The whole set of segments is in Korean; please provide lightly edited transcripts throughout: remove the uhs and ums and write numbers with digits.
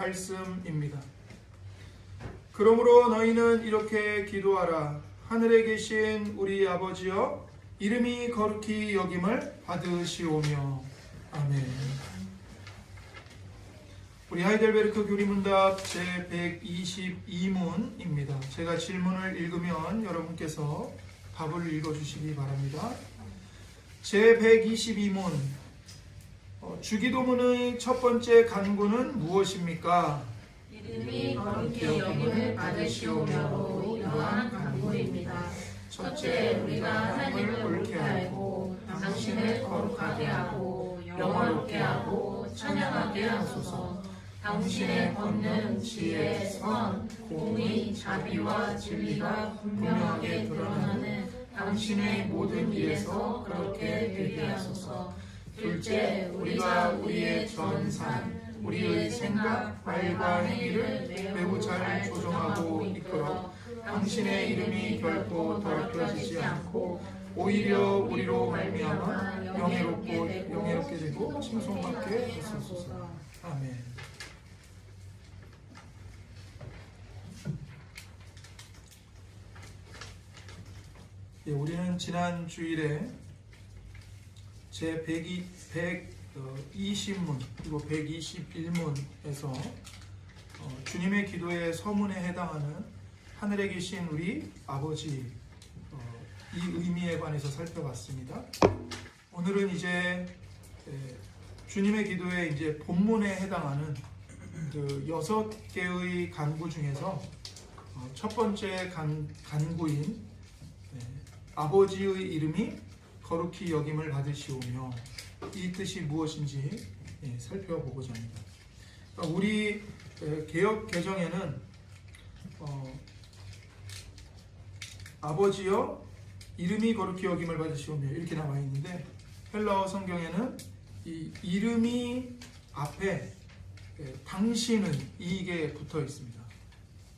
말씀입니다. 그러므로 너희는 이렇게 기도하라. 하늘에 계신 우리 아버지여, 이름이 거룩히 여김을 받으시오며. 아멘. 우리 하이델베르크 교리문답 제122문입니다. 제가 질문을 읽으면 여러분께서 답을 읽어주시기 바랍니다. 제122문, 주기도문의 첫 번째 간구는 무엇입니까? 이름이 거룩히 여김을 받으시오며로 이러한 간구입니다. 첫째, 우리가 하나님을 옳게 알고 당신을 거룩하게 하고 영화롭게 하고 찬양하게 하소서. 당신의 권능, 지혜, 선, 공의, 자비와 진리가 분명하게 드러나는 당신의 모든 일에서 그렇게 되게 하소서. 둘째, 우리가 우리의 전산, 우리의 생각, 말과 행위를 매우 잘 조정하고 이끌어 당신의 이름이 결코 더럽혀지지 않고 오히려 우리로 말미암아 영예롭게 되고 칭송받게 하소서. 아멘. 우리는 지난 주일에 제120문 그리고 121문에서 주님의 기도의 서문에 해당하는 하늘에 계신 우리 아버지, 이 의미에 관해서 살펴봤습니다. 오늘은 이제 주님의 기도의 이제 본문에 해당하는 그 6개의 간구 중에서 첫 번째 간구인 아버지의 이름이 거룩히 여김을 받으시오며, 이 뜻이 무엇인지 살펴보고자 합니다. 우리 개역 개정에는 아버지여 이름이 거룩히 여김을 받으시오며 이렇게 나와 있는데, 헬라어 성경에는 이 이름이 앞에 당신은 이게 붙어 있습니다.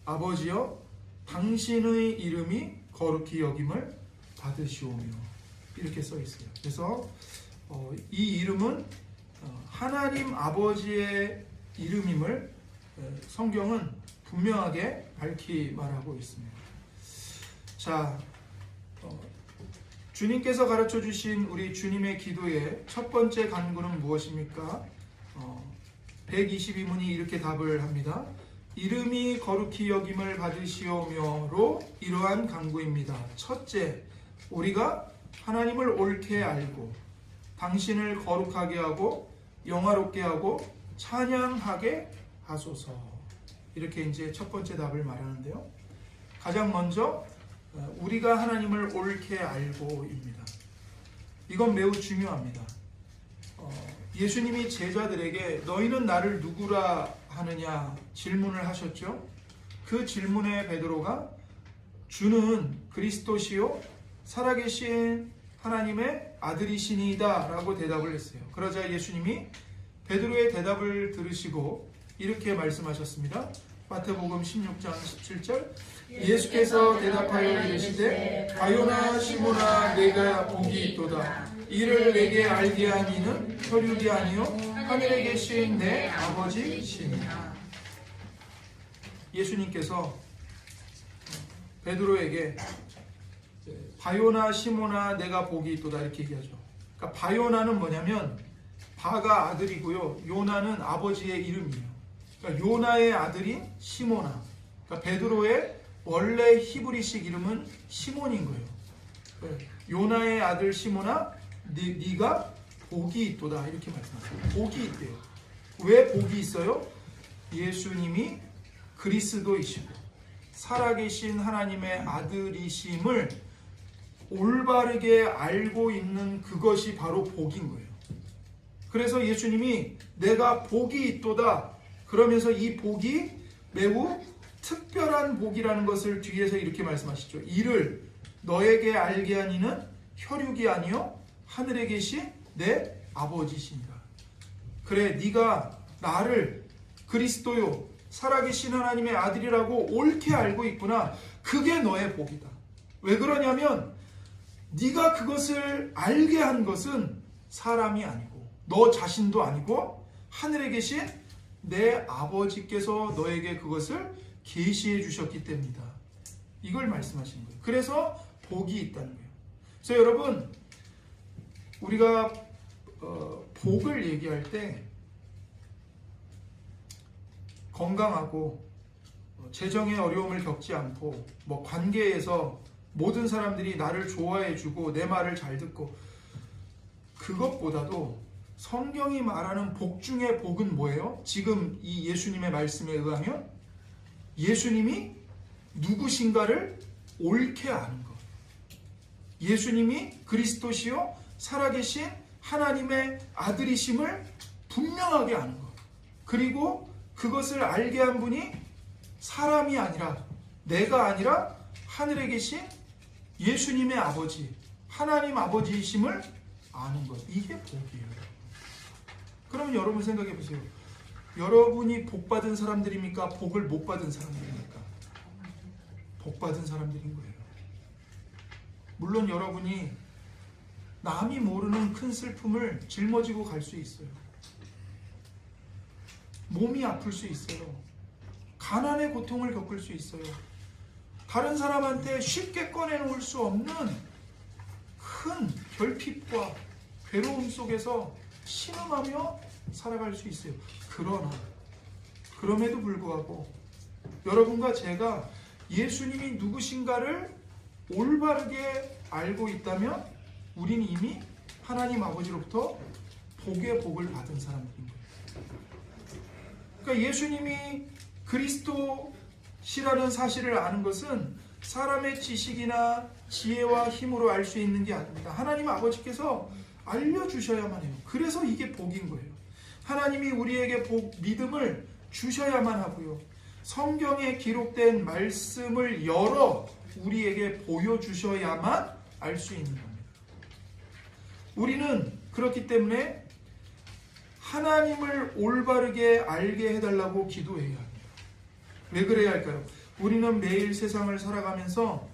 아버지여 당신의 이름이 거룩히 여김을 받으시오며 이렇게 써 있어요. 그래서 이 이름은 하나님 아버지의 이름임을 성경은 분명하게 밝히 말하고 있습니다. 자, 주님께서 가르쳐 주신 우리 주님의 기도의 첫 번째 간구는 무엇입니까? 122문이 이렇게 답을 합니다. 이름이 거룩히 여김을 받으시오며로 이러한 간구입니다. 첫째, 우리가 하나님을 옳게 알고 당신을 거룩하게 하고 영화롭게 하고 찬양하게 하소서. 이렇게 이제 첫 번째 답을 말하는데요. 가장 먼저 우리가 하나님을 옳게 알고입니다. 이건 매우 중요합니다. 예수님이 제자들에게 너희는 나를 누구라 하느냐 질문을 하셨죠. 그 질문에 베드로가 주는 그리스도시요 살아계신 하나님의 아들이시니이다 라고 대답을 했어요. 그러자 예수님이 베드로의 대답을 들으시고 이렇게 말씀하셨습니다. 마태복음 16장 17절, 예수께서 대답하여 이르시되 가요나 시모나 내가 복이 있도다. 이를 내게 알게 한 이는 혈육이 아니요 하늘에 계신 내 아버지시니라. 예수님께서 베드로에게 바요나 시모나 내가 복이 있도다 이렇게 얘기하죠. 그러니까 바요나는 뭐냐면 바가 아들이고요, 요나는 아버지의 이름이에요. 그러니까 요나의 아들인 시모나, 그러니까 베드로의 원래 히브리식 이름은 시몬인 거예요. 요나의 아들 시모나, 네가 복이 있도다 이렇게 말씀하세요. 복이 있대요. 왜 복이 있어요? 예수님이 그리스도이시고 살아계신 하나님의 아들이심을 올바르게 알고 있는 그것이 바로 복인 거예요. 그래서 예수님이 내가 복이 있도다 그러면서 이 복이 매우 특별한 복이라는 것을 뒤에서 이렇게 말씀하시죠. 이를 너에게 알게 한 이는 혈육이 아니요 하늘에 계신 내 아버지시니라. 그래, 네가 나를 그리스도요 살아계신 하나님의 아들이라고 옳게 알고 있구나. 그게 너의 복이다. 왜 그러냐면 네가 그것을 알게 한 것은 사람이 아니고 너 자신도 아니고 하늘에 계신 내 아버지께서 너에게 그것을 계시해 주셨기 때문이다. 이걸 말씀하시는 거예요. 그래서 복이 있다는 거예요. 그래서 여러분, 우리가 복을 얘기할 때 건강하고 재정의 어려움을 겪지 않고 관계에서 모든 사람들이 나를 좋아해주고 내 말을 잘 듣고, 그것보다도 성경이 말하는 복 중의 복은 뭐예요? 지금 이 예수님의 말씀에 의하면 예수님이 누구신가를 옳게 아는 것, 예수님이 그리스도시요 살아계신 하나님의 아들이심을 분명하게 아는 것, 그리고 그것을 알게 한 분이 사람이 아니라, 내가 아니라 하늘에 계신 예수님의 아버지, 하나님 아버지이심을 아는 것, 이게 복이에요. 그러면 여러분 생각해 보세요. 여러분이 복 받은 사람들입니까? 복을 못 받은 사람들입니까? 복 받은 사람들인 거예요. 물론 여러분이 남이 모르는 큰 슬픔을 짊어지고 갈 수 있어요. 몸이 아플 수 있어요. 가난의 고통을 겪을 수 있어요. 다른 사람한테 쉽게 꺼내놓을 수 없는 큰 결핍과 괴로움 속에서 신음하며 살아갈 수 있어요. 그러나 그럼에도 불구하고 여러분과 제가 예수님이 누구신가를 올바르게 알고 있다면 우리는 이미 하나님 아버지로부터 복의 복을 받은 사람들인 거예요. 그러니까 예수님이 그리스도시라는 사실을 아는 것은 사람의 지식이나 지혜와 힘으로 알 수 있는 게 아닙니다. 하나님 아버지께서 알려주셔야만 해요. 그래서 이게 복인 거예요. 하나님이 우리에게 복, 믿음을 주셔야만 하고요. 성경에 기록된 말씀을 열어 우리에게 보여주셔야만 알 수 있는 겁니다. 우리는 그렇기 때문에 하나님을 올바르게 알게 해달라고 기도해야 합니다. 왜 그래야 할까요? 우리는 매일 세상을 살아가면서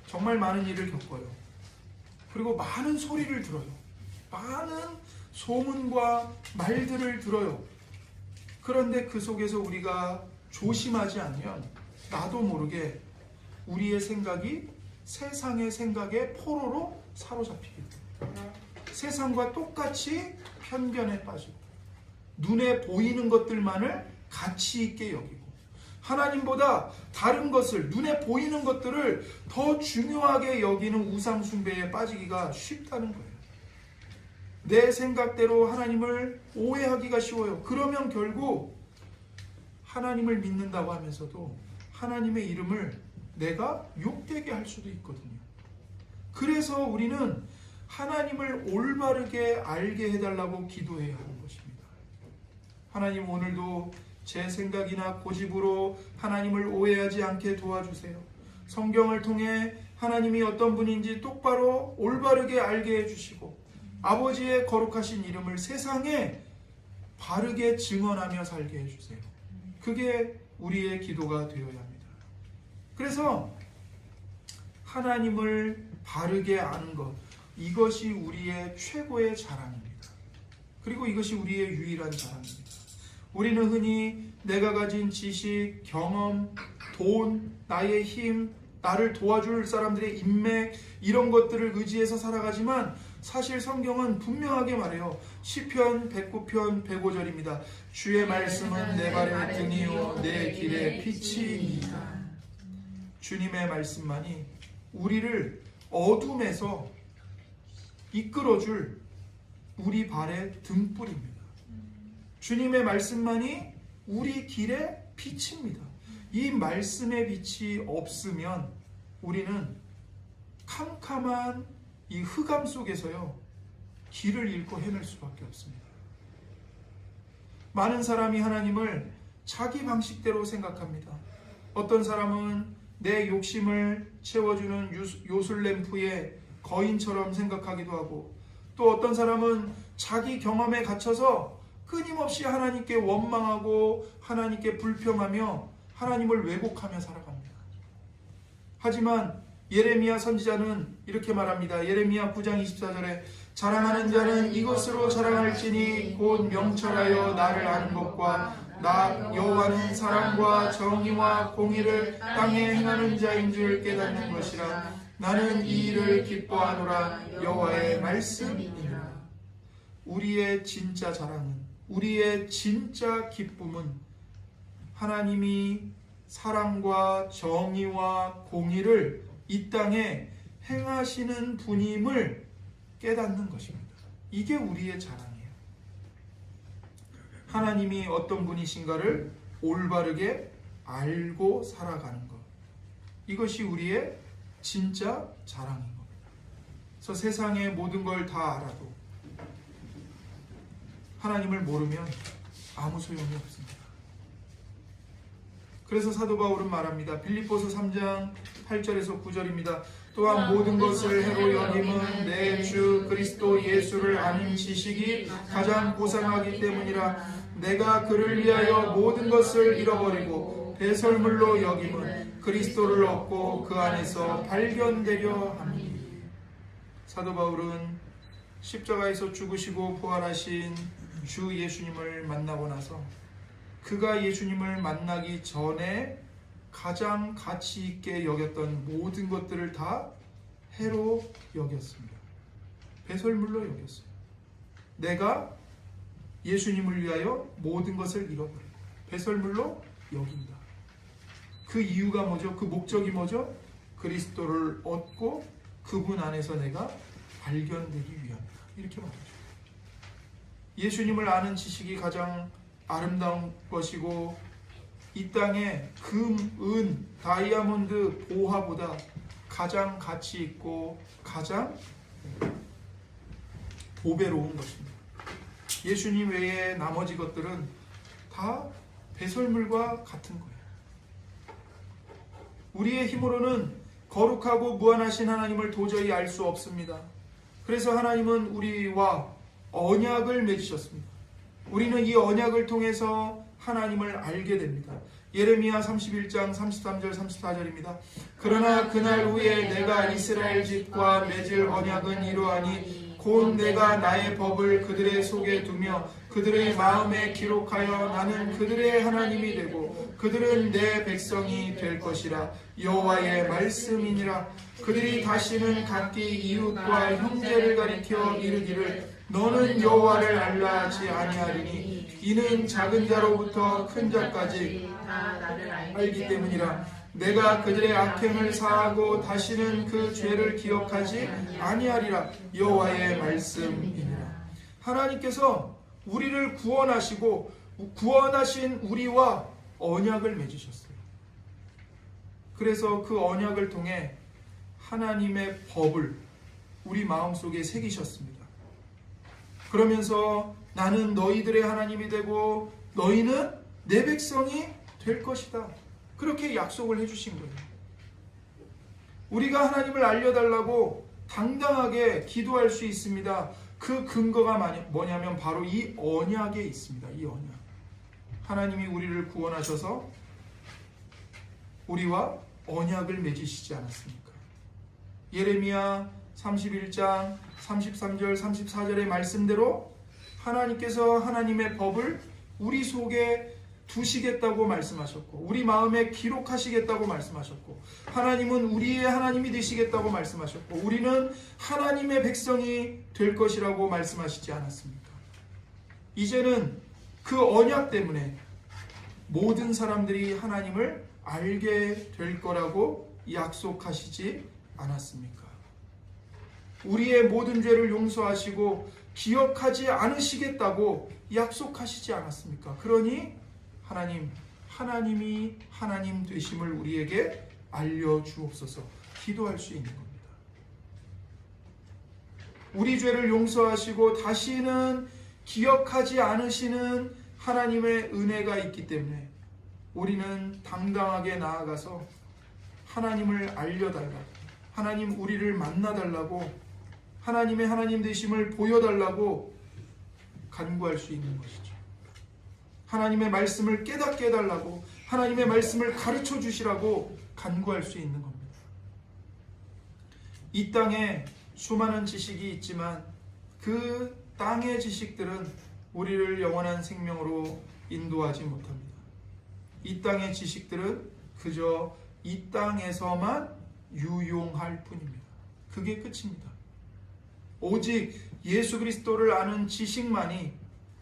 정말 많은 일을 겪어요. 그리고 많은 소리를 들어요. 많은 소문과 말들을 들어요. 그런데 그 속에서 우리가 조심하지 않으면 나도 모르게 우리의 생각이 세상의 생각에 포로로 사로잡히게 돼요. 세상과 똑같이 편견에 빠지고 눈에 보이는 것들만을 가치 있게 여기고 하나님보다 다른 것을, 눈에 보이는 것들을 더 중요하게 여기는 우상 숭배에 빠지기가 쉽다는 거예요. 내 생각대로 하나님을 오해하기가 쉬워요. 그러면 결국 하나님을 믿는다고 하면서도 하나님의 이름을 내가 욕되게 할 수도 있거든요. 그래서 우리는 하나님을 올바르게 알게 해달라고 기도해야 하는 것입니다. 하나님, 오늘도 제 생각이나 고집으로 하나님을 오해하지 않게 도와주세요. 성경을 통해 하나님이 어떤 분인지 똑바로 올바르게 알게 해주시고 아버지의 거룩하신 이름을 세상에 바르게 증언하며 살게 해주세요. 그게 우리의 기도가 되어야 합니다. 그래서 하나님을 바르게 아는 것, 이것이 우리의 최고의 자랑입니다. 그리고 이것이 우리의 유일한 자랑입니다. 우리는 흔히 내가 가진 지식, 경험, 돈, 나의 힘, 나를 도와줄 사람들의 인맥, 이런 것들을 의지해서 살아가지만 사실 성경은 분명하게 말해요. 시편 109편 105절입니다. 주의 말씀은 내 발의 등이요 내 길의 빛이니이다. 주님의 말씀만이 우리를 어둠에서 이끌어줄 우리 발의 등불입니다. 주님의 말씀만이 우리 길의 빛입니다. 이 말씀의 빛이 없으면 우리는 캄캄한 이 흑암 속에서요 길을 잃고 헤맬 수밖에 없습니다. 많은 사람이 하나님을 자기 방식대로 생각합니다. 어떤 사람은 내 욕심을 채워주는 요술램프의 거인처럼 생각하기도 하고, 또 어떤 사람은 자기 경험에 갇혀서 끊임없이 하나님께 원망하고 하나님께 불평하며 하나님을 왜곡하며 살아갑니다. 하지만 예레미야 선지자는 이렇게 말합니다. 예레미야 9장 24절에 자랑하는 자는 이것으로 자랑할지니 곧 명철하여 나를 아는 것과 나 여호와는 사랑과 정의와 공의를 땅에 행하는 자인 줄 깨닫는 것이라. 나는 이 일을 기뻐하노라. 여호와의 말씀이니라. 우리의 진짜 자랑은, 우리의 진짜 기쁨은 하나님이 사랑과 정의와 공의를 이 땅에 행하시는 분임을 깨닫는 것입니다. 이게 우리의 자랑이에요. 하나님이 어떤 분이신가를 올바르게 알고 살아가는 것. 이것이 우리의 진짜 자랑인 겁니다. 그래서 세상의 모든 걸 다 알아도 하나님을 모르면 아무 소용이 없습니다. 그래서 사도 바울은 말합니다. 빌립보서 3장 8절에서 9절입니다. 또한 모든 것을 해로 여김은 내 주 그리스도 예수를 아는 지식이 가장 고상하기 때문이라. 내가 그를 위하여 모든 것을 잃어버리고 배설물로 여김은 그리스도를 얻고 그 안에서 발견되려 함이니. 사도 바울은 십자가에서 죽으시고 부활하신 주 예수님을 만나고 나서 그가 예수님을 만나기 전에 가장 가치 있게 여겼던 모든 것들을 다 해로 여겼습니다. 배설물로 여겼어요. 내가 예수님을 위하여 모든 것을 잃어버리고 배설물로 여긴다. 그 이유가 뭐죠? 그 목적이 뭐죠? 그리스도를 얻고 그분 안에서 내가 발견되기 위함이다. 이렇게 말하죠. 예수님을 아는 지식이 가장 아름다운 것이고 이 땅에 금, 은, 다이아몬드, 보화보다 가장 가치 있고 가장 보배로운 것입니다. 예수님 외에 나머지 것들은 다 배설물과 같은 거예요. 우리의 힘으로는 거룩하고 무한하신 하나님을 도저히 알 수 없습니다. 그래서 하나님은 우리와 언약을 맺으셨습니다. 우리는 이 언약을 통해서 하나님을 알게 됩니다. 예레미야 31장 33절 34절입니다. 그러나 그날 후에 내가 이스라엘 집과 맺을 언약은 이러하니 곧 내가 나의 법을 그들의 속에 두며 그들의 마음에 기록하여 나는 그들의 하나님이 되고 그들은 내 백성이 될 것이라. 여호와의 말씀이니라. 그들이 다시는 각기 이웃과 형제를 가리켜 이르기를 너는 여호와를 알라 하지 아니하리니 이는 작은 자로부터 큰 자까지 다 나를 알기 때문이라. 내가 그들의 악행을 사하고 다시는 그 죄를 기억하지 아니하리라. 여호와의 말씀이니라. 하나님께서 우리를 구원하시고 구원하신 우리와 언약을 맺으셨어요. 그래서 그 언약을 통해 하나님의 법을 우리 마음속에 새기셨습니다. 그러면서 나는 너희들의 하나님이 되고 너희는 내 백성이 될 것이다. 그렇게 약속을 해주신 거예요. 우리가 하나님을 알려달라고 당당하게 기도할 수 있습니다. 그 근거가 뭐냐면 바로 이 언약에 있습니다. 이 언약. 하나님이 우리를 구원하셔서 우리와 언약을 맺으시지 않았습니까? 예레미야 31장 33절 34절의 말씀대로 하나님께서 하나님의 법을 우리 속에 두시겠다고 말씀하셨고 우리 마음에 기록하시겠다고 말씀하셨고 하나님은 우리의 하나님이 되시겠다고 말씀하셨고 우리는 하나님의 백성이 될 것이라고 말씀하시지 않았습니까? 이제는 그 언약 때문에 모든 사람들이 하나님을 알게 될 거라고 약속하시지 않았습니까? 우리의 모든 죄를 용서하시고 기억하지 않으시겠다고 약속하시지 않았습니까? 그러니 하나님이 하나님 되심을 우리에게 알려주옵소서. 기도할 수 있는 겁니다. 우리 죄를 용서하시고 다시는 기억하지 않으시는 하나님의 은혜가 있기 때문에 우리는 당당하게 나아가서 하나님을 알려달라고, 하나님 우리를 만나달라고, 하나님의 하나님 되심을 보여달라고 간구할 수 있는 것이죠. 하나님의 말씀을 깨닫게 해달라고, 하나님의 말씀을 가르쳐 주시라고 간구할 수 있는 겁니다. 이 땅에 수많은 지식이 있지만 그 땅의 지식들은 우리를 영원한 생명으로 인도하지 못합니다. 이 땅의 지식들은 그저 이 땅에서만 유용할 뿐입니다. 그게 끝입니다. 오직 예수 그리스도를 아는 지식만이,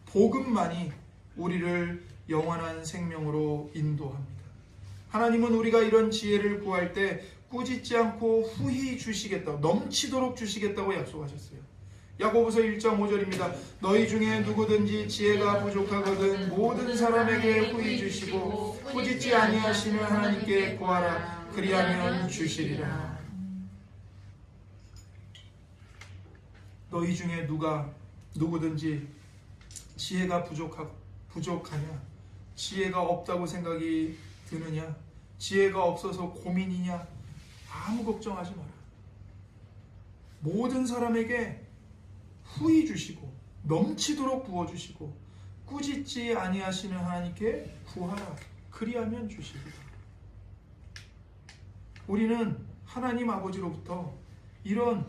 복음만이 우리를 영원한 생명으로 인도합니다. 하나님은 우리가 이런 지혜를 구할 때 꾸짖지 않고 후히 주시겠다고, 넘치도록 주시겠다고 약속하셨어요. 야고보서 1장 5절입니다. 너희 중에 누구든지 지혜가 부족하거든 모든 사람에게 후히 주시고 꾸짖지 아니하시는 하나님께 구하라. 그리하면 주시리라. 너희 중에 누구든지 지혜가 부족하냐? 지혜가 없다고 생각이 드느냐? 지혜가 없어서 고민이냐? 아무 걱정하지 마라. 모든 사람에게 후히 주시고 넘치도록 부어주시고 꾸짖지 아니하시는 하나님께 구하라. 그리하면 주시리라. 우리는 하나님 아버지로부터 이런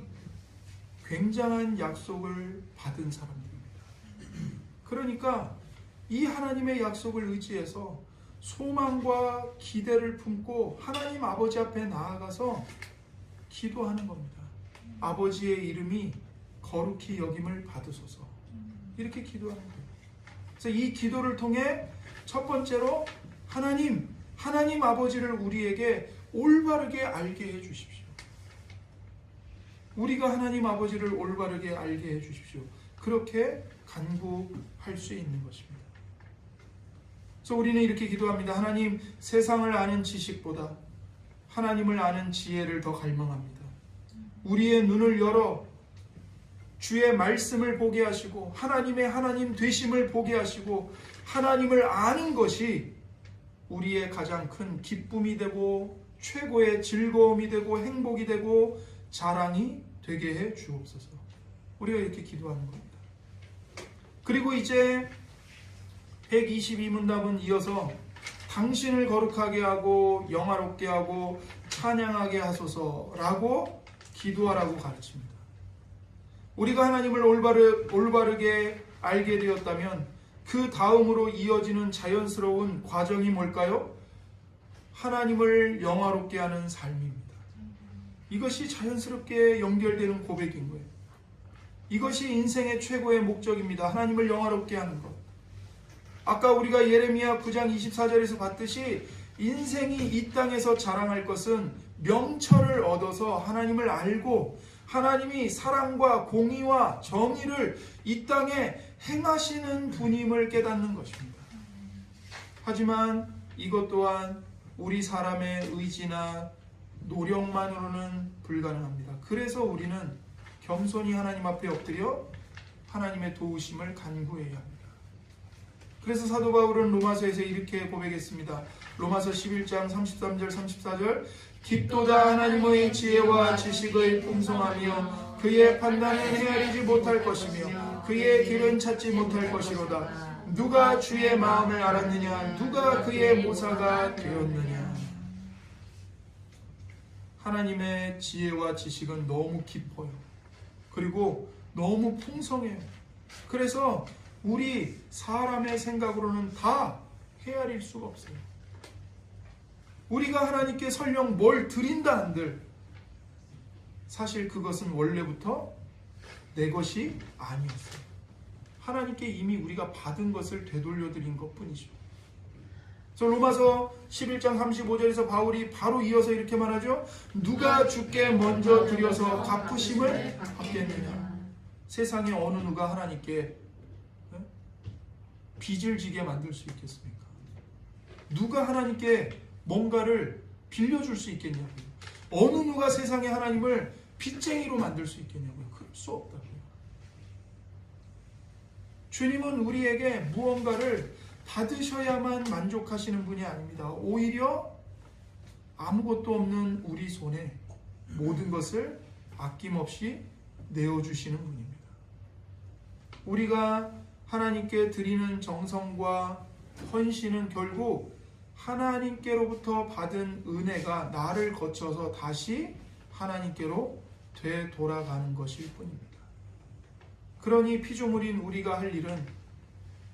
굉장한 약속을 받은 사람들입니다. 그러니까 이 하나님의 약속을 의지해서 소망과 기대를 품고 하나님 아버지 앞에 나아가서 기도하는 겁니다. 아버지의 이름이 거룩히 여김을 받으소서. 이렇게 기도하는 거예요. 그래서 이 기도를 통해 첫 번째로 하나님 아버지를 우리에게 올바르게 알게 해 주십시오. 우리가 하나님 아버지를 올바르게 알게 해 주십시오. 그렇게 간구할 수 있는 것입니다. 그래서 우리는 이렇게 기도합니다. 하나님, 세상을 아는 지식보다 하나님을 아는 지혜를 더 갈망합니다. 우리의 눈을 열어 주의 말씀을 보게 하시고 하나님의 하나님 되심을 보게 하시고 하나님을 아는 것이 우리의 가장 큰 기쁨이 되고 최고의 즐거움이 되고 행복이 되고 자랑이 되게 해 주옵소서. 우리가 이렇게 기도하는 겁니다. 그리고 이제 122문답은 이어서 당신을 거룩하게 하고 영화롭게 하고 찬양하게 하소서라고 기도하라고 가르칩니다. 우리가 하나님을 올바르게 알게 되었다면 그 다음으로 이어지는 자연스러운 과정이 뭘까요? 하나님을 영화롭게 하는 삶입니다. 이것이 자연스럽게 연결되는 고백인 거예요. 이것이 인생의 최고의 목적입니다. 하나님을 영화롭게 하는 것. 아까 우리가 예레미야 9장 24절에서 봤듯이 인생이 이 땅에서 자랑할 것은 명철을 얻어서 하나님을 알고 하나님이 사랑과 공의와 정의를 이 땅에 행하시는 분임을 깨닫는 것입니다. 하지만 이것 또한 우리 사람의 의지나 노력만으로는 불가능합니다. 그래서 우리는 겸손히 하나님 앞에 엎드려 하나님의 도우심을 간구해야 합니다. 그래서 사도 바울은 로마서에서 이렇게 고백했습니다. 로마서 11장 33절 34절 깊도다 하나님의 지혜와 지식의 풍성하며 그의 판단은 헤아리지 못할 것이며 그의 길은 찾지 못할 것이로다. 누가 주의 마음을 알았느냐? 누가 그의 모사가 되었느냐? 하나님의 지혜와 지식은 너무 깊어요. 그리고 너무 풍성해요. 그래서 우리 사람의 생각으로는 다 헤아릴 수가 없어요. 우리가 하나님께 설령 뭘 드린다 한들 사실 그것은 원래부터 내 것이 아니었어요. 하나님께 이미 우리가 받은 것을 되돌려 드린 것뿐이죠. 그래서 로마서 11장 35절에서 바울이 바로 이어서 이렇게 말하죠. 누가 주께 먼저 드려서 갚으심을 받겠느냐? 세상에 어느 누가 하나님께 빚을 지게 만들 수 있겠습니까? 누가 하나님께 뭔가를 빌려줄 수 있겠냐고요. 어느 누가 세상에 하나님을 빚쟁이로 만들 수 있겠냐고요. 그럴 수 없다고요. 주님은 우리에게 무언가를 받으셔야만 만족하시는 분이 아닙니다. 오히려 아무것도 없는 우리 손에 모든 것을 아낌없이 내어주시는 분입니다. 우리가 하나님께 드리는 정성과 헌신은 결국 하나님께로부터 받은 은혜가 나를 거쳐서 다시 하나님께로 되돌아가는 것일 뿐입니다. 그러니 피조물인 우리가 할 일은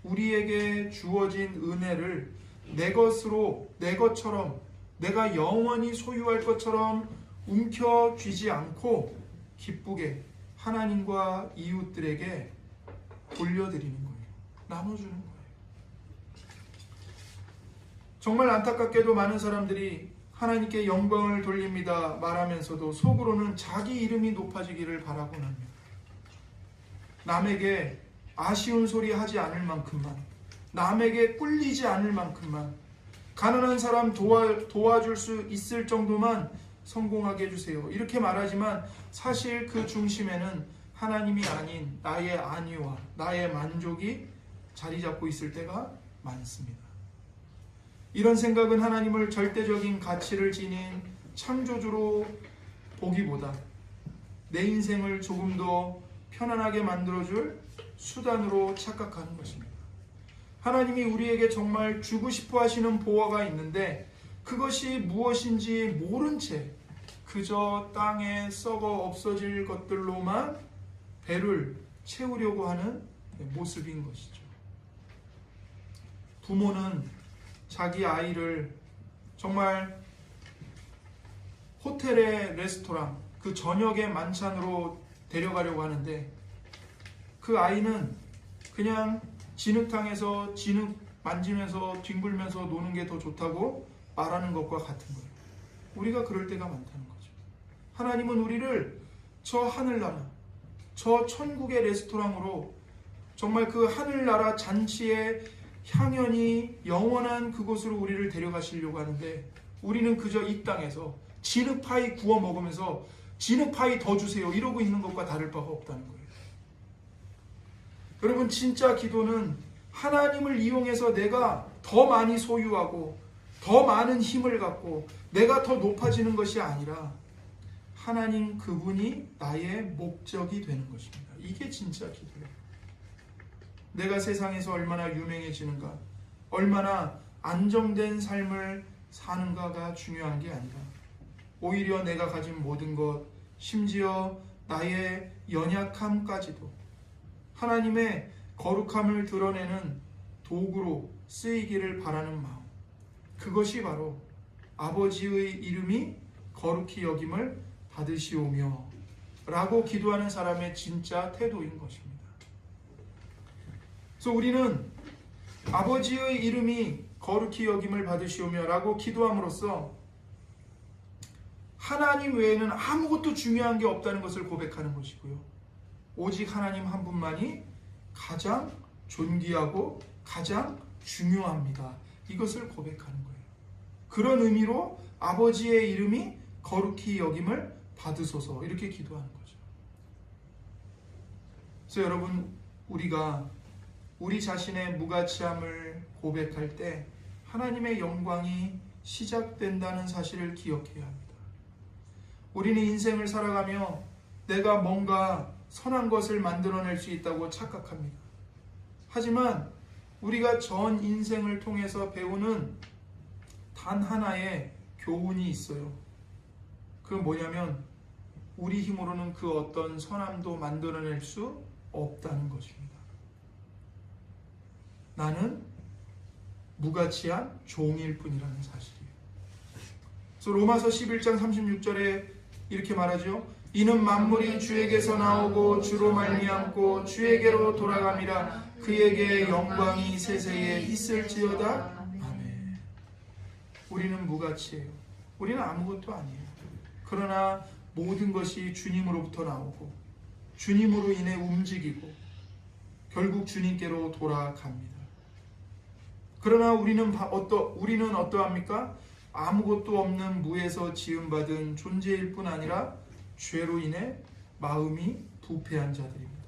우리에게 주어진 은혜를 내 것으로, 내 것처럼, 내가 영원히 소유할 것처럼 움켜쥐지 않고 기쁘게 하나님과 이웃들에게 돌려드리는 거예요. 나눠주는 거예요. 정말 안타깝게도 많은 사람들이 하나님께 영광을 돌립니다 말하면서도 속으로는 자기 이름이 높아지기를 바라곤 합니다. 남에게 아쉬운 소리 하지 않을 만큼만, 남에게 꿀리지 않을 만큼만, 가난한 사람 도와줄 수 있을 정도만 성공하게 해주세요. 이렇게 말하지만 사실 그 중심에는 하나님이 아닌 나의 안위와 나의 만족이 자리 잡고 있을 때가 많습니다. 이런 생각은 하나님을 절대적인 가치를 지닌 창조주로 보기보다 내 인생을 조금 더 편안하게 만들어줄 수단으로 착각하는 것입니다. 하나님이 우리에게 정말 주고 싶어 하시는 보화가 있는데 그것이 무엇인지 모른 채 그저 땅에 썩어 없어질 것들로만 배를 채우려고 하는 모습인 것이죠. 부모는 자기 아이를 정말 호텔의 레스토랑, 그 저녁의 만찬으로 데려가려고 하는데 그 아이는 그냥 진흙탕에서 진흙 만지면서 뒹굴면서 노는 게 더 좋다고 말하는 것과 같은 거예요. 우리가 그럴 때가 많다는 거죠. 하나님은 우리를 저 하늘나라, 저 천국의 레스토랑으로 정말 그 하늘나라 잔치의 향연이 영원한 그곳으로 우리를 데려가시려고 하는데 우리는 그저 이 땅에서 진흙파이 구워 먹으면서 진흙파이 더 주세요 이러고 있는 것과 다를 바가 없다는 거예요. 여러분, 진짜 기도는 하나님을 이용해서 내가 더 많이 소유하고 더 많은 힘을 갖고 내가 더 높아지는 것이 아니라 하나님 그분이 나의 목적이 되는 것입니다. 이게 진짜 기도예요. 내가 세상에서 얼마나 유명해지는가, 얼마나 안정된 삶을 사는가가 중요한 게 아니라 오히려 내가 가진 모든 것, 심지어 나의 연약함까지도 하나님의 거룩함을 드러내는 도구로 쓰이기를 바라는 마음, 그것이 바로 아버지의 이름이 거룩히 여김을 받으시오며 라고 기도하는 사람의 진짜 태도인 것입니다. 그래서 우리는 아버지의 이름이 거룩히 여김을 받으시오며 라고 기도함으로써 하나님 외에는 아무것도 중요한 게 없다는 것을 고백하는 것이고요. 오직 하나님 한 분만이 가장 존귀하고 가장 중요합니다. 이것을 고백하는 거예요. 그런 의미로 아버지의 이름이 거룩히 여김을 받으소서 이렇게 기도하는 거죠. 그래서 여러분, 우리가 우리 자신의 무가치함을 고백할 때 하나님의 영광이 시작된다는 사실을 기억해야 합니다. 우리는 인생을 살아가며 내가 뭔가 선한 것을 만들어낼 수 있다고 착각합니다. 하지만 우리가 전 인생을 통해서 배우는 단 하나의 교훈이 있어요. 그건 뭐냐면 우리 힘으로는 그 어떤 선함도 만들어낼 수 없다는 것입니다. 나는 무가치한 종일 뿐이라는 사실이에요. 그래서 로마서 11장 36절에 이렇게 말하죠. 이는 만물이 주에게서 나오고 주로 말미암고 주에게로 돌아감이라 그에게 영광이 세세에 있을지어다. 아멘. 우리는 무가치예요. 우리는 아무것도 아니에요. 그러나 모든 것이 주님으로부터 나오고 주님으로 인해 움직이고 결국 주님께로 돌아갑니다. 그러나 우리는 어떠합니까? 아무것도 없는 무에서 지음받은 존재일 뿐 아니라 죄로 인해 마음이 부패한 자들입니다.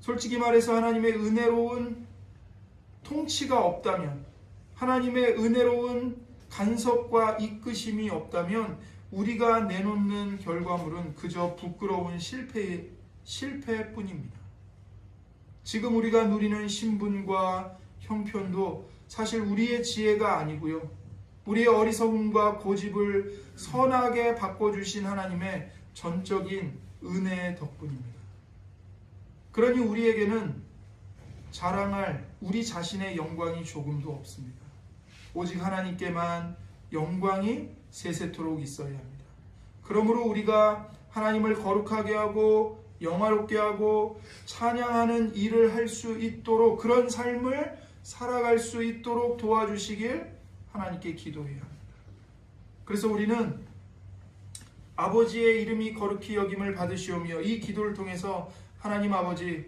솔직히 말해서 하나님의 은혜로운 통치가 없다면, 하나님의 은혜로운 간섭과 이끄심이 없다면 우리가 내놓는 결과물은 그저 부끄러운 실패뿐입니다. 지금 우리가 누리는 신분과 형편도 사실 우리의 지혜가 아니고요, 우리의 어리석음과 고집을 선하게 바꿔주신 하나님의 전적인 은혜의 덕분입니다. 그러니 우리에게는 자랑할 우리 자신의 영광이 조금도 없습니다. 오직 하나님께만 영광이 세세토록 있어야 합니다. 그러므로 우리가 하나님을 거룩하게 하고 영화롭게 하고 찬양하는 일을 할 수 있도록, 그런 삶을 살아갈 수 있도록 도와주시길 하나님께 기도해야 합니다. 그래서 우리는 아버지의 이름이 거룩히 여김을 받으시오며, 이 기도를 통해서 하나님 아버지,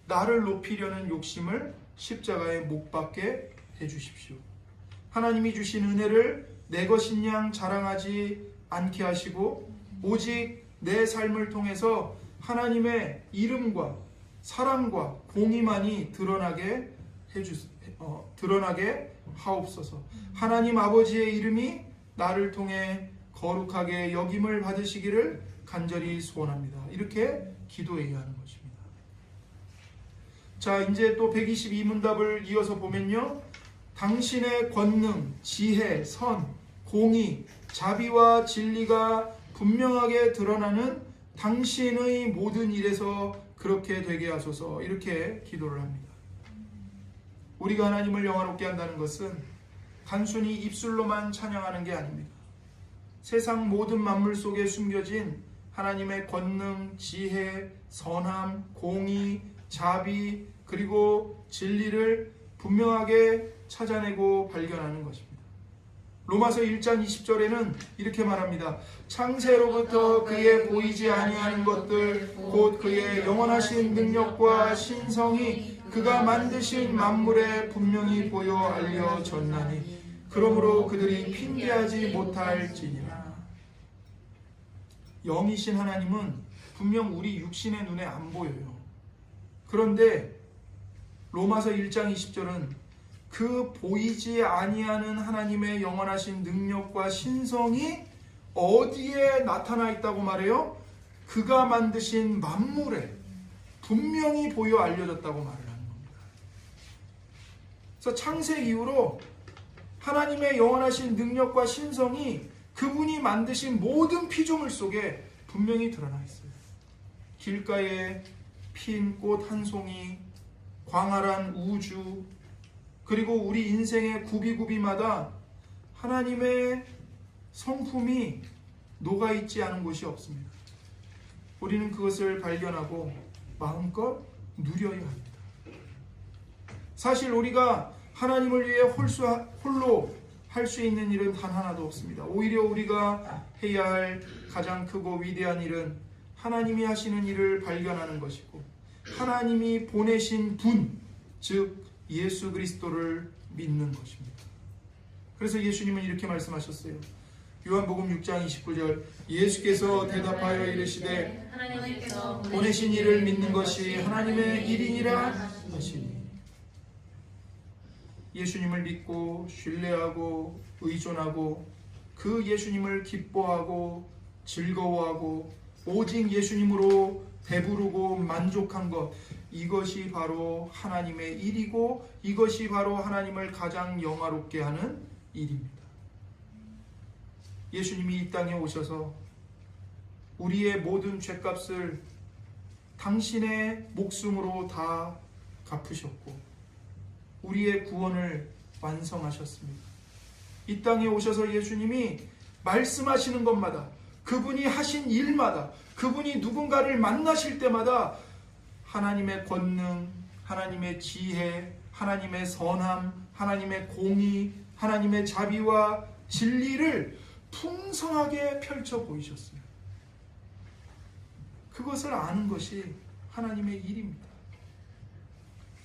나를 높이려는 욕심을 십자가에 못 박게 해주십시오. 하나님이 주신 은혜를 내 것인 양 자랑하지 않게 하시고, 오직 내 삶을 통해서 하나님의 이름과 사랑과 공의만이 드러나게 하옵소서. 하나님 아버지의 이름이 나를 통해 거룩하게 여김을 받으시기를 간절히 소원합니다. 이렇게 기도해야 하는 것입니다. 자, 이제 또 122문답을 이어서 보면요, 당신의 권능, 지혜, 선, 공의, 자비와 진리가 분명하게 드러나는 당신의 모든 일에서 그렇게 되게 하소서. 이렇게 기도를 합니다. 우리가 하나님을 영화롭게 한다는 것은 단순히 입술로만 찬양하는 게 아닙니다. 세상 모든 만물 속에 숨겨진 하나님의 권능, 지혜, 선함, 공의, 자비, 그리고 진리를 분명하게 찾아내고 발견하는 것입니다. 로마서 1장 20절에는 이렇게 말합니다. 창세로부터 그의 보이지 아니하는 것들, 곧 그의 영원하신 능력과 신성이 그가 만드신 만물에 분명히 보여 알려졌나니 그러므로 그들이 핑계하지 못할지니라. 영이신 하나님은 분명 우리 육신의 눈에 안 보여요. 그런데 로마서 1장 20절은 그 보이지 아니하는 하나님의 영원하신 능력과 신성이 어디에 나타나 있다고 말해요? 그가 만드신 만물에 분명히 보여 알려졌다고 말을 하는 겁니다. 그래서 창세 이후로 하나님의 영원하신 능력과 신성이 그분이 만드신 모든 피조물 속에 분명히 드러나 있어요. 길가에 핀 꽃 한 송이, 광활한 우주, 그리고 우리 인생의 구비구비마다 하나님의 성품이 녹아있지 않은 곳이 없습니다. 우리는 그것을 발견하고 마음껏 누려야 합니다. 사실 우리가 하나님을 위해 홀로 할 수 있는 일은 단 하나도 없습니다. 오히려 우리가 해야 할 가장 크고 위대한 일은 하나님이 하시는 일을 발견하는 것이고, 하나님이 보내신 분, 즉 예수 그리스도를 믿는 것입니다. 그래서 예수님은 이렇게 말씀하셨어요. 요한복음 6장 29절, 예수께서 대답하여 이르시되 하나님께서 보내신 이를 믿는 것이 하나님의 일이니라 하시니. 예수님을 믿고 신뢰하고 의존하고 그 예수님을 기뻐하고 즐거워하고 오직 예수님으로 배부르고 만족한 것, 이것이 바로 하나님의 일이고 이것이 바로 하나님을 가장 영화롭게 하는 일입니다. 예수님이 이 땅에 오셔서 우리의 모든 죄값을 당신의 목숨으로 다 갚으셨고 우리의 구원을 완성하셨습니다. 이 땅에 오셔서 예수님이 말씀하시는 것마다, 그분이 하신 일마다, 그분이 누군가를 만나실 때마다 하나님의 권능, 하나님의 지혜, 하나님의 선함, 하나님의 공의, 하나님의 자비와 진리를 풍성하게 펼쳐 보이셨어요. 그것을 아는 것이 하나님의 일입니다.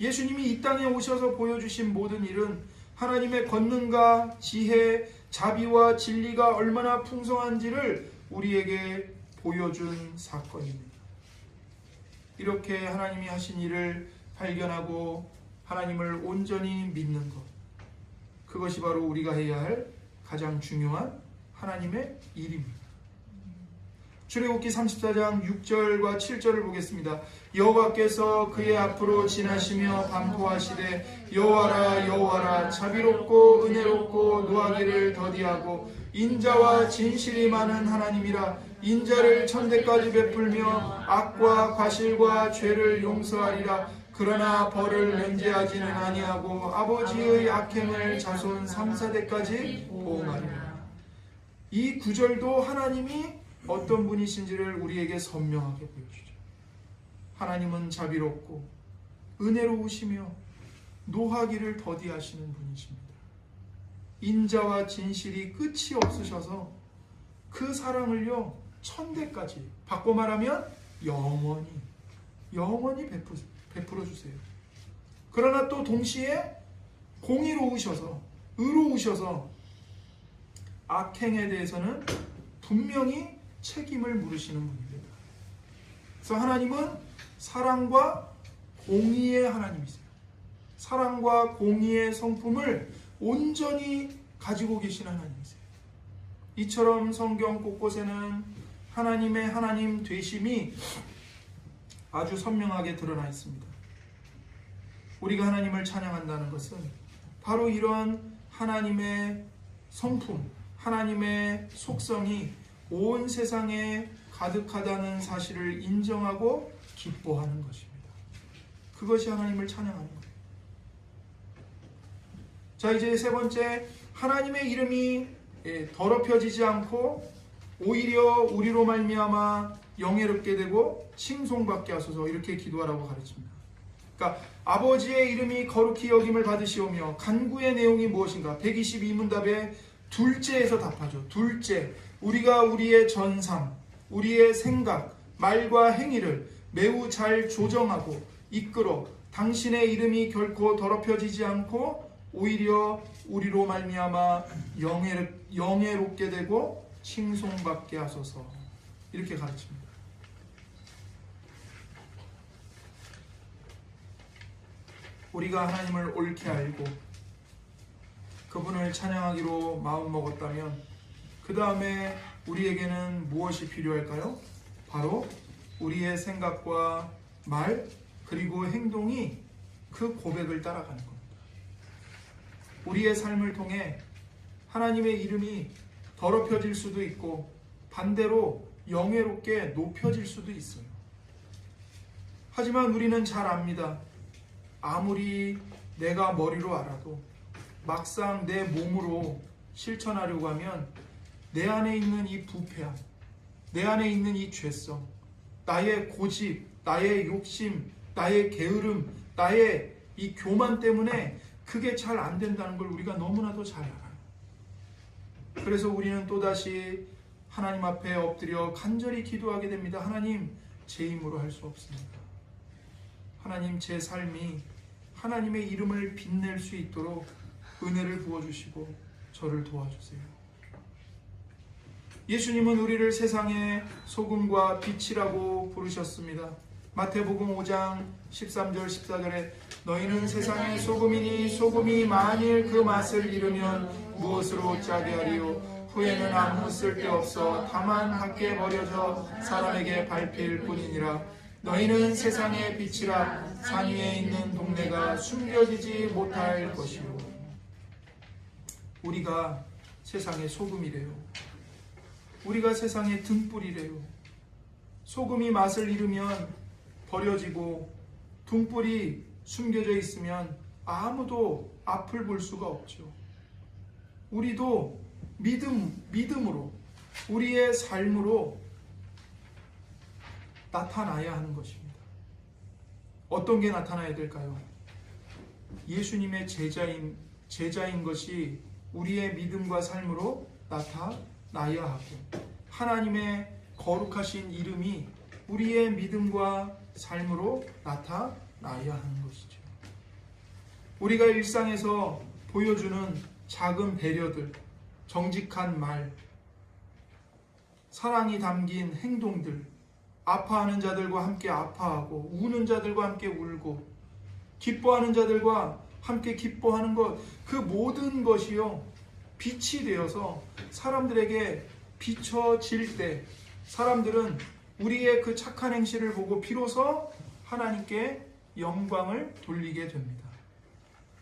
예수님이 이 땅에 오셔서 보여주신 모든 일은 하나님의 권능과 지혜, 자비와 진리가 얼마나 풍성한지를 우리에게 보여준 사건입니다. 이렇게 하나님이 하신 일을 발견하고 하나님을 온전히 믿는 것, 그것이 바로 우리가 해야 할 가장 중요한 하나님의 일입니다. 출애굽기 34장 6절과 7절을 보겠습니다. 여호와께서 그의 앞으로 지나시며 반포하시되 여호와라 여호와라 자비롭고 은혜롭고 노하기를 더디하고 인자와 진실이 많은 하나님이라. 인자를 천대까지 베풀며 악과 과실과 죄를 용서하리라. 그러나 벌을 면제하지는 아니하고 아버지의 악행을 자손 3, 4대까지 보응하리라. 이 구절도 하나님이 어떤 분이신지를 우리에게 선명하게 보여주죠. 하나님은 자비롭고 은혜로우시며 노하기를 더디하시는 분이십니다. 인자와 진실이 끝이 없으셔서 그 사랑을요 천대까지, 바꿔 말하면 영원히 베풀어 주세요. 그러나 또 동시에 공의로우셔서 의로우셔서 악행에 대해서는 분명히 책임을 물으시는 분입니다. 그래서 하나님은 사랑과 공의의 하나님이세요. 사랑과 공의의 성품을 온전히 가지고 계신 하나님이세요. 이처럼 성경 곳곳에는 하나님의 하나님 되심이 아주 선명하게 드러나 있습니다. 우리가 하나님을 찬양한다는 것은 바로 이런 하나님의 성품, 하나님의 속성이 온 세상에 가득하다는 사실을 인정하고 기뻐하는 것입니다. 그것이 하나님을 찬양하는 거예요. 자, 이제 세 번째, 하나님의 이름이 더럽혀지지 않고 오히려 우리로 말미암아 영예롭게 되고 칭송받게 하소서, 이렇게 기도하라고 가르칩니다. 그러니까 아버지의 이름이 거룩히 여김을 받으시오며, 간구의 내용이 무엇인가? 122문답에 둘째에서 답하죠. 둘째, 우리가 우리의 전상, 우리의 생각, 말과 행위를 매우 잘 조정하고 이끌어 당신의 이름이 결코 더럽혀지지 않고 오히려 우리로 말미암아 영예롭게 되고 칭송받게 하소서, 이렇게 가르칩니다. 우리가 하나님을 옳게 알고 그분을 찬양하기로 마음먹었다면 그 다음에 우리에게는 무엇이 필요할까요? 바로 우리의 생각과 말 그리고 행동이 그 고백을 따라가는 겁니다. 우리의 삶을 통해 하나님의 이름이 더럽혀질 수도 있고 반대로 영예롭게 높여질 수도 있어요. 하지만 우리는 잘 압니다. 아무리 내가 머리로 알아도 막상 내 몸으로 실천하려고 하면 내 안에 있는 이 부패함, 내 안에 있는 이 죄성, 나의 고집, 나의 욕심, 나의 게으름, 나의 이 교만 때문에 그게 잘 안 된다는 걸 우리가 너무나도 잘 알아요. 그래서 우리는 또다시 하나님 앞에 엎드려 간절히 기도하게 됩니다. 하나님, 제 힘으로 할 수 없습니다. 하나님, 제 삶이 하나님의 이름을 빛낼 수 있도록 은혜를 부어주시고 저를 도와주세요. 예수님은 우리를 세상의 소금과 빛이라고 부르셨습니다. 마태복음 5장 13절 14절에 너희는 세상의 소금이니 소금이 만일 그 맛을 잃으면 무엇으로 짜게 하리요? 후에는 아무 쓸데없어 다만 밖에 버려져 사람에게 밟힐 뿐이니라. 너희는 세상의 빛이라. 산 위에 있는 동네가 숨겨지지 못할 것이요. 우리가 세상의 소금이래요. 우리가 세상의 등불이래요. 소금이 맛을 잃으면 버려지고 등불이 숨겨져 있으면 아무도 앞을 볼 수가 없죠. 우리도 믿음으로 우리의 삶으로 나타나야 하는 것입니다. 어떤 게 나타나야 될까요? 예수님의 제자인 것이 우리의 믿음과 삶으로 나타나야 하고, 하나님의 거룩하신 이름이 우리의 믿음과 삶으로 나타나야 하는 것이죠. 우리가 일상에서 보여주는 작은 배려들, 정직한 말, 사랑이 담긴 행동들, 아파하는 자들과 함께 아파하고 우는 자들과 함께 울고 기뻐하는 자들과 함께 기뻐하는 것, 그 모든 것이요 빛이 되어서 사람들에게 비춰질 때 사람들은 우리의 그 착한 행실을 보고 비로소 하나님께 영광을 돌리게 됩니다.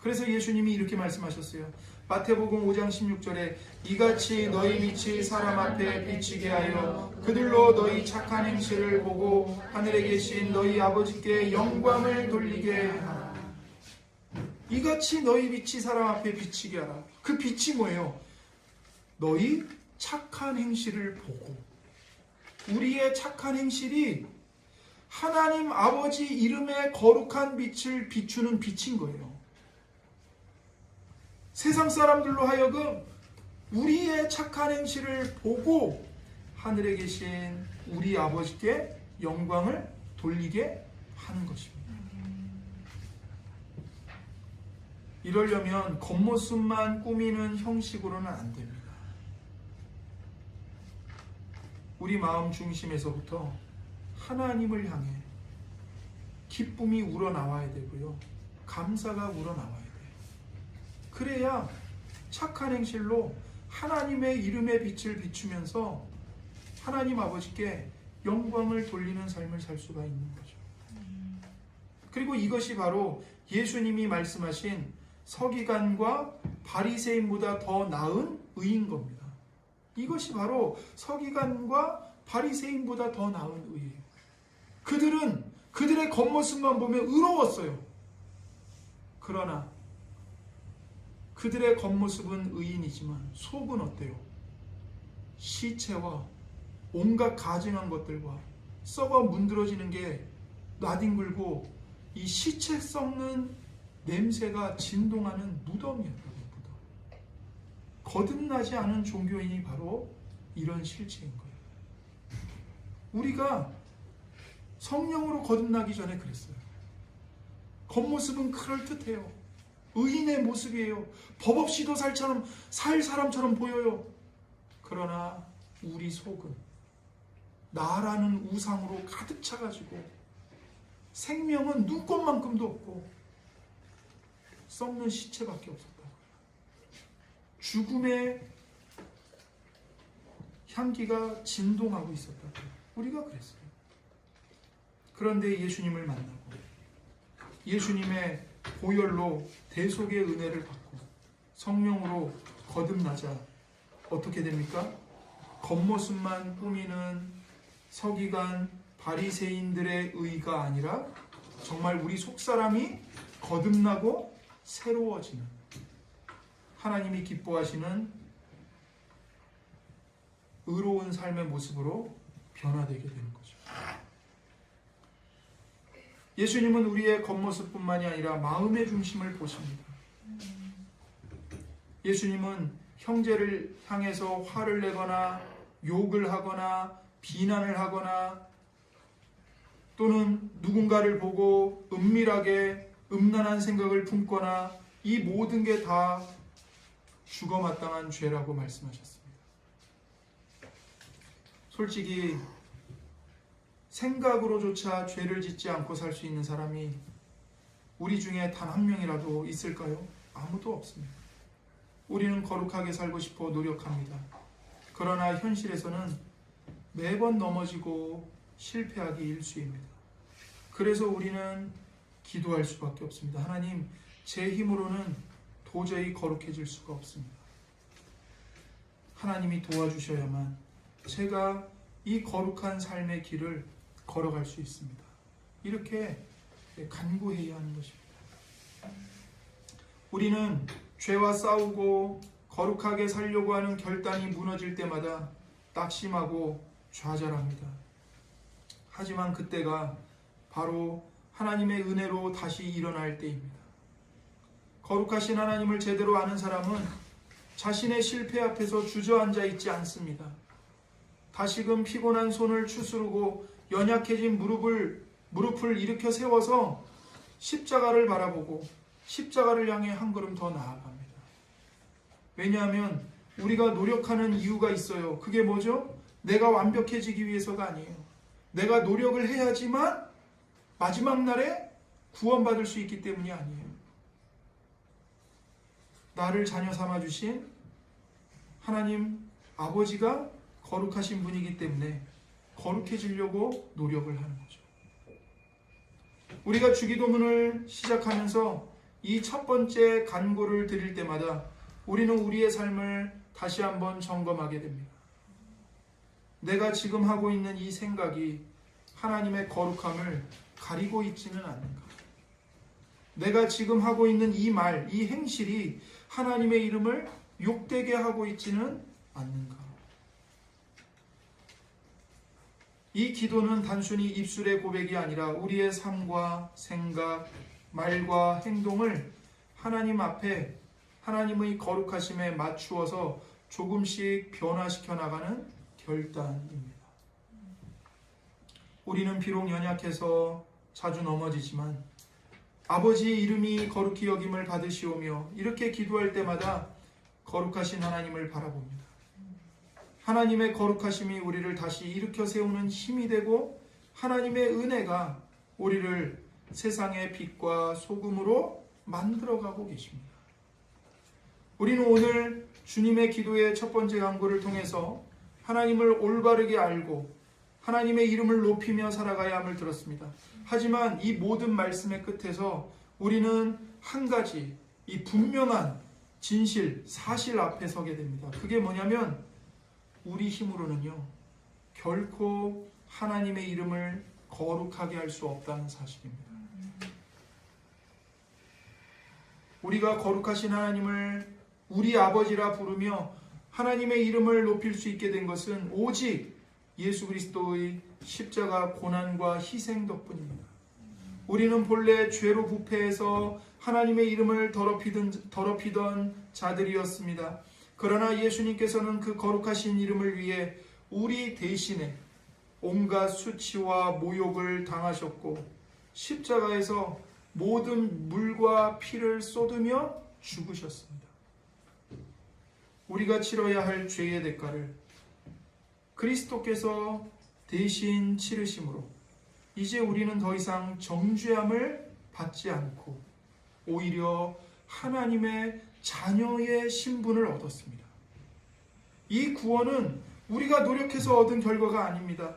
그래서 예수님이 이렇게 말씀하셨어요. 마태복음 5장 16절에 이같이 너희 빛이 사람 앞에 비치게 하여 그들로 너희 착한 행실을 보고 하늘에 계신 너희 아버지께 영광을 돌리게 하라. 이같이 너희 빛이 사람 앞에 비치게 하라. 그 빛이 뭐예요? 너희 착한 행실을 보고, 우리의 착한 행실이 하나님 아버지 이름의 거룩한 빛을 비추는 빛인 거예요. 세상 사람들로 하여금 우리의 착한 행실을 보고 하늘에 계신 우리 아버지께 영광을 돌리게 하는 것입니다. 이러려면 겉모습만 꾸미는 형식으로는 안 됩니다. 우리 마음 중심에서부터 하나님을 향해 기쁨이 우러나와야 되고요. 감사가 우러나와야 돼요. 그래야 착한 행실로 하나님의 이름의 빛을 비추면서 하나님 아버지께 영광을 돌리는 삶을 살 수가 있는 거죠. 그리고 이것이 바로 예수님이 말씀하신 서기관과 바리새인보다 더 나은 의인 겁니다. 이것이 바로 서기관과 바리새인보다 더 나은 의예요. 그들은 그들의 겉모습만 보면 의로웠어요. 그러나 그들의 겉모습은 의인이지만 속은 어때요? 시체와 온갖 가증한 것들과 썩어 문드러지는 게 나뒹굴고 이 시체 썩는 냄새가 진동하는 무덤이었다고. 무덤. 거듭나지 않은 종교인이 바로 이런 실체인 거예요. 우리가 성령으로 거듭나기 전에 그랬어요. 겉모습은 그럴듯해요. 의인의 모습이에요. 법 없이도 살 사람처럼 보여요. 그러나 우리 속은 나라는 우상으로 가득 차가지고 생명은 눈꽃만큼도 없고 썩는 시체밖에 없었다. 죽음의 향기가 진동하고 있었다. 우리가 그랬어요. 그런데 예수님을 만나고 예수님의 보혈로 대속의 은혜를 받고 성령으로 거듭나자 어떻게 됩니까? 겉모습만 꾸미는 서기관 바리새인들의 의가 아니라 정말 우리 속사람이 거듭나고 새로워지는 하나님이 기뻐하시는 의로운 삶의 모습으로 변화되게 되는 거죠. 예수님은 우리의 겉모습뿐만이 아니라 마음의 중심을 보십니다. 예수님은 형제를 향해서 화를 내거나 욕을 하거나 비난을 하거나 또는 누군가를 보고 은밀하게 음란한 생각을 품거나 이 모든 게 다 죽어마땅한 죄라고 말씀하셨습니다. 솔직히 생각으로조차 죄를 짓지 않고 살 수 있는 사람이 우리 중에 단 한 명이라도 있을까요? 아무도 없습니다. 우리는 거룩하게 살고 싶어 노력합니다. 그러나 현실에서는 매번 넘어지고 실패하기 일쑤입니다. 그래서 우리는 기도할 수밖에 없습니다. 하나님, 제 힘으로는 도저히 거룩해질 수가 없습니다. 하나님이 도와주셔야만 제가 이 거룩한 삶의 길을 걸어갈 수 있습니다. 이렇게 간구해야 하는 것입니다. 우리는 죄와 싸우고 거룩하게 살려고 하는 결단이 무너질 때마다 낙심하고 좌절합니다. 하지만 그때가 바로 하나님의 은혜로 다시 일어날 때입니다. 거룩하신 하나님을 제대로 아는 사람은 자신의 실패 앞에서 주저앉아 있지 않습니다. 다시금 피곤한 손을 추스르고 연약해진 무릎을 일으켜 세워서 십자가를 바라보고 십자가를 향해 한 걸음 더 나아갑니다. 왜냐하면 우리가 노력하는 이유가 있어요. 그게 뭐죠? 내가 완벽해지기 위해서가 아니에요. 내가 노력을 해야지만 마지막 날에 구원받을 수 있기 때문이 아니에요. 나를 자녀 삼아주신 하나님 아버지가 거룩하신 분이기 때문에 거룩해지려고 노력을 하는 거죠. 우리가 주기도문을 시작하면서 이 첫 번째 간구를 드릴 때마다 우리는 우리의 삶을 다시 한번 점검하게 됩니다. 내가 지금 하고 있는 이 생각이 하나님의 거룩함을 가리고 있지는 않는가? 내가 지금 하고 있는 이 말, 이 행실이 하나님의 이름을 욕되게 하고 있지는 않는가? 이 기도는 단순히 입술의 고백이 아니라 우리의 삶과 생각, 말과 행동을 하나님 앞에 하나님의 거룩하심에 맞추어서 조금씩 변화시켜 나가는 결단입니다. 우리는 비록 연약해서 자주 넘어지지만 아버지의 이름이 거룩히 여김을 받으시오며 이렇게 기도할 때마다 거룩하신 하나님을 바라봅니다. 하나님의 거룩하심이 우리를 다시 일으켜 세우는 힘이 되고 하나님의 은혜가 우리를 세상의 빛과 소금으로 만들어가고 계십니다. 우리는 오늘 주님의 기도의 첫 번째 간구를 통해서 하나님을 올바르게 알고 하나님의 이름을 높이며 살아가야 함을 들었습니다. 하지만 이 모든 말씀의 끝에서 우리는 한 가지 이 분명한 진실, 사실 앞에 서게 됩니다. 그게 뭐냐면 우리 힘으로는요 결코 하나님의 이름을 거룩하게 할 수 없다는 사실입니다. 우리가 거룩하신 하나님을 우리 아버지라 부르며 하나님의 이름을 높일 수 있게 된 것은 오직 예수 그리스도의 십자가 고난과 희생 덕분입니다. 우리는 본래 죄로 부패해서 하나님의 이름을 더럽히던 자들이었습니다. 그러나 예수님께서는 그 거룩하신 이름을 위해 우리 대신에 온갖 수치와 모욕을 당하셨고 십자가에서 모든 물과 피를 쏟으며 죽으셨습니다. 우리가 치러야 할 죄의 대가를 그리스도께서 대신 치르심으로 이제 우리는 더 이상 정죄함을 받지 않고 오히려 하나님의 자녀의 신분을 얻었습니다. 이 구원은 우리가 노력해서 얻은 결과가 아닙니다.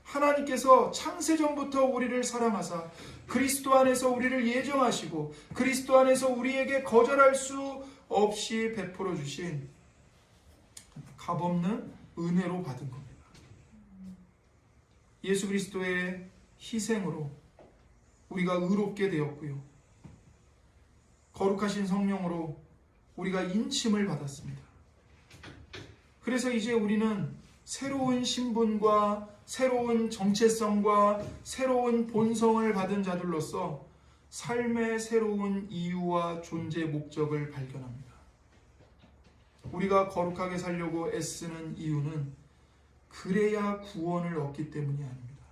하나님께서 창세전부터 우리를 사랑하사 그리스도 안에서 우리를 예정하시고 그리스도 안에서 우리에게 거절할 수 없이 베풀어 주신 값없는 은혜로 받은 겁니다. 예수 그리스도의 희생으로 우리가 의롭게 되었고요. 거룩하신 성령으로 우리가 인침을 받았습니다. 그래서 이제 우리는 새로운 신분과 새로운 정체성과 새로운 본성을 받은 자들로서 삶의 새로운 이유와 존재 목적을 발견합니다. 우리가 거룩하게 살려고 애쓰는 이유는 그래야 구원을 얻기 때문이 아닙니다.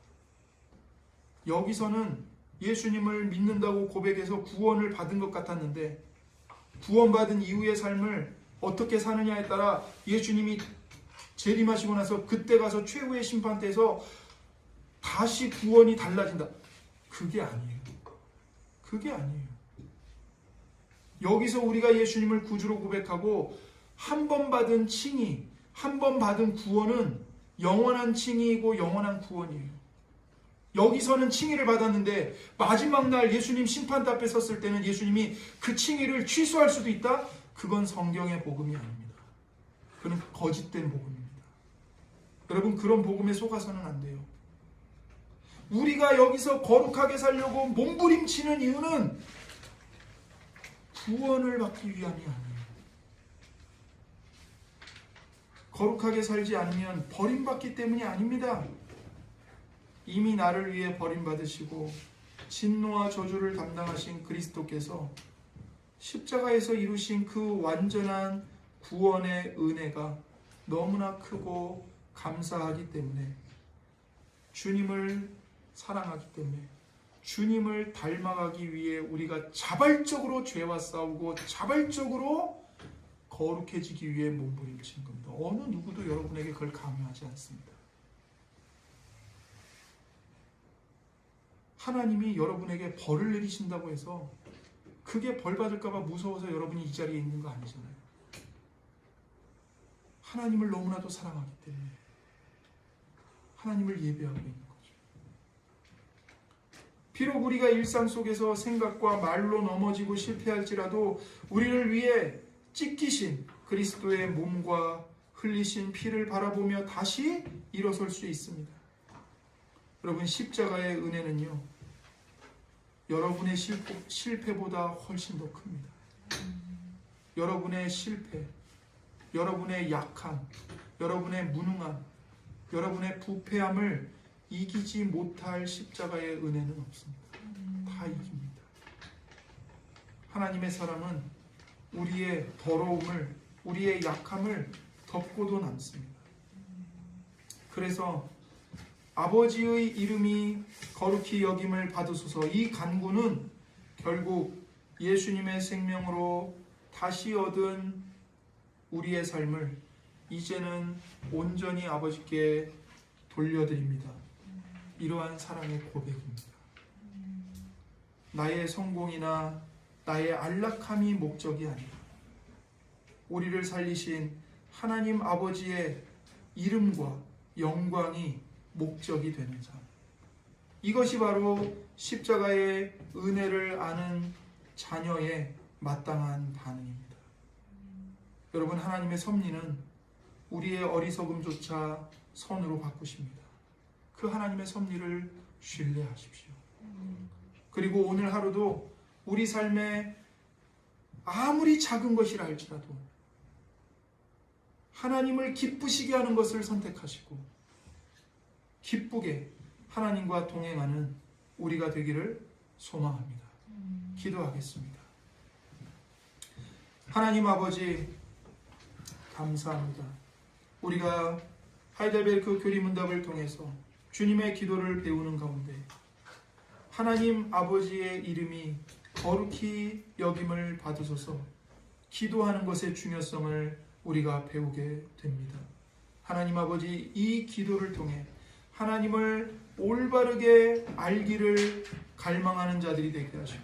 여기서는 예수님을 믿는다고 고백해서 구원을 받은 것 같았는데 구원받은 이후의 삶을 어떻게 사느냐에 따라 예수님이 재림하시고 나서 그때 가서 최후의 심판대에서 다시 구원이 달라진다. 그게 아니에요. 그게 아니에요. 여기서 우리가 예수님을 구주로 고백하고 한 번 받은 칭의, 한 번 받은 구원은 영원한 칭의이고 영원한 구원이에요. 여기서는 칭의를 받았는데 마지막 날 예수님 심판대 앞에 섰을 때는 예수님이 그 칭의를 취소할 수도 있다? 그건 성경의 복음이 아닙니다. 그건 거짓된 복음입니다. 여러분 그런 복음에 속아서는 안 돼요. 우리가 여기서 거룩하게 살려고 몸부림치는 이유는 구원을 받기 위함이 아니에요. 거룩하게 살지 않으면 버림받기 때문이 아닙니다. 이미 나를 위해 버림받으시고 진노와 저주를 담당하신 그리스도께서 십자가에서 이루신 그 완전한 구원의 은혜가 너무나 크고 감사하기 때문에 주님을 사랑하기 때문에 주님을 닮아가기 위해 우리가 자발적으로 죄와 싸우고 자발적으로 거룩해지기 위해 몸부림치는 겁니다. 어느 누구도 여러분에게 그걸 강요하지 않습니다. 하나님이 여러분에게 벌을 내리신다고 해서 그게 벌 받을까봐 무서워서 여러분이 이 자리에 있는 거 아니잖아요. 하나님을 너무나도 사랑하기 때문에 하나님을 예배하고 있는 거죠. 비록 우리가 일상 속에서 생각과 말로 넘어지고 실패할지라도 우리를 위해 찢기신 그리스도의 몸과 흘리신 피를 바라보며 다시 일어설 수 있습니다. 여러분, 십자가의 은혜는요, 여러분의 실패보다 훨씬 더 큽니다. 여러분의 실패, 여러분의 약함, 여러분의 무능함, 여러분의 부패함을 이기지 못할 십자가의 은혜는 없습니다. 다 이깁니다. 하나님의 사랑은 우리의 더러움을, 우리의 약함을 덮고도 남습니다. 그래서 아버지의 이름이 거룩히 여김을 받으소서, 이 간구는 결국 예수님의 생명으로 다시 얻은 우리의 삶을 이제는 온전히 아버지께 돌려드립니다. 이러한 사랑의 고백입니다. 나의 성공이나 나의 안락함이 목적이 아니라 우리를 살리신 하나님 아버지의 이름과 영광이 목적이 되는 삶. 이것이 바로 십자가의 은혜를 아는 자녀의 마땅한 반응입니다. 여러분, 하나님의 섭리는 우리의 어리석음조차 선으로 바꾸십니다. 그 하나님의 섭리를 신뢰하십시오. 그리고 오늘 하루도 우리 삶에 아무리 작은 것이라 할지라도 하나님을 기쁘시게 하는 것을 선택하시고 기쁘게 하나님과 동행하는 우리가 되기를 소망합니다. 기도하겠습니다. 하나님 아버지, 감사합니다. 우리가 하이델베르크 교리문답을 통해서 주님의 기도를 배우는 가운데 하나님 아버지의 이름이 거룩히 여김을 받으소서 기도하는 것의 중요성을 우리가 배우게 됩니다. 하나님 아버지, 이 기도를 통해 하나님을 올바르게 알기를 갈망하는 자들이 되게 하시고,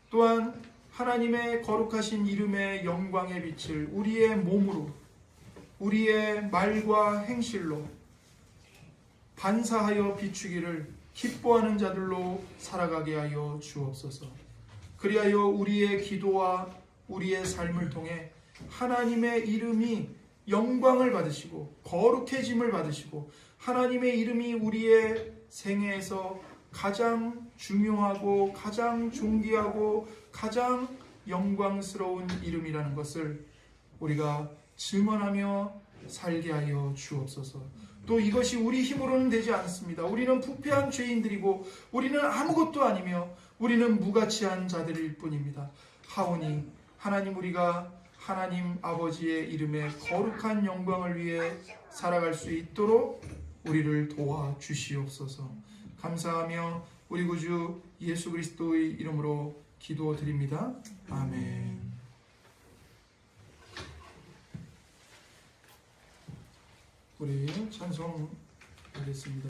또한 하나님의 거룩하신 이름의 영광의 빛을 우리의 몸으로, 우리의 말과 행실로 반사하여 비추기를 기뻐하는 자들로 살아가게 하여 주옵소서. 그리하여 우리의 기도와 우리의 삶을 통해 하나님의 이름이 영광을 받으시고 거룩해짐을 받으시고 하나님의 이름이 우리의 생애에서 가장 중요하고 가장 존귀하고 가장 영광스러운 이름이라는 것을 우리가 증언하며 살게 하여 주옵소서. 또 이것이 우리 힘으로는 되지 않습니다. 우리는 부패한 죄인들이고 우리는 아무것도 아니며 우리는 무가치한 자들일 뿐입니다. 하오니 하나님, 우리가 하나님 아버지의 이름의 거룩한 영광을 위해 살아갈 수 있도록 우리를 도와주시옵소서. 감사하며 우리 구주 예수 그리스도의 이름으로 기도드립니다. 아멘. 우리 찬송하겠습니다.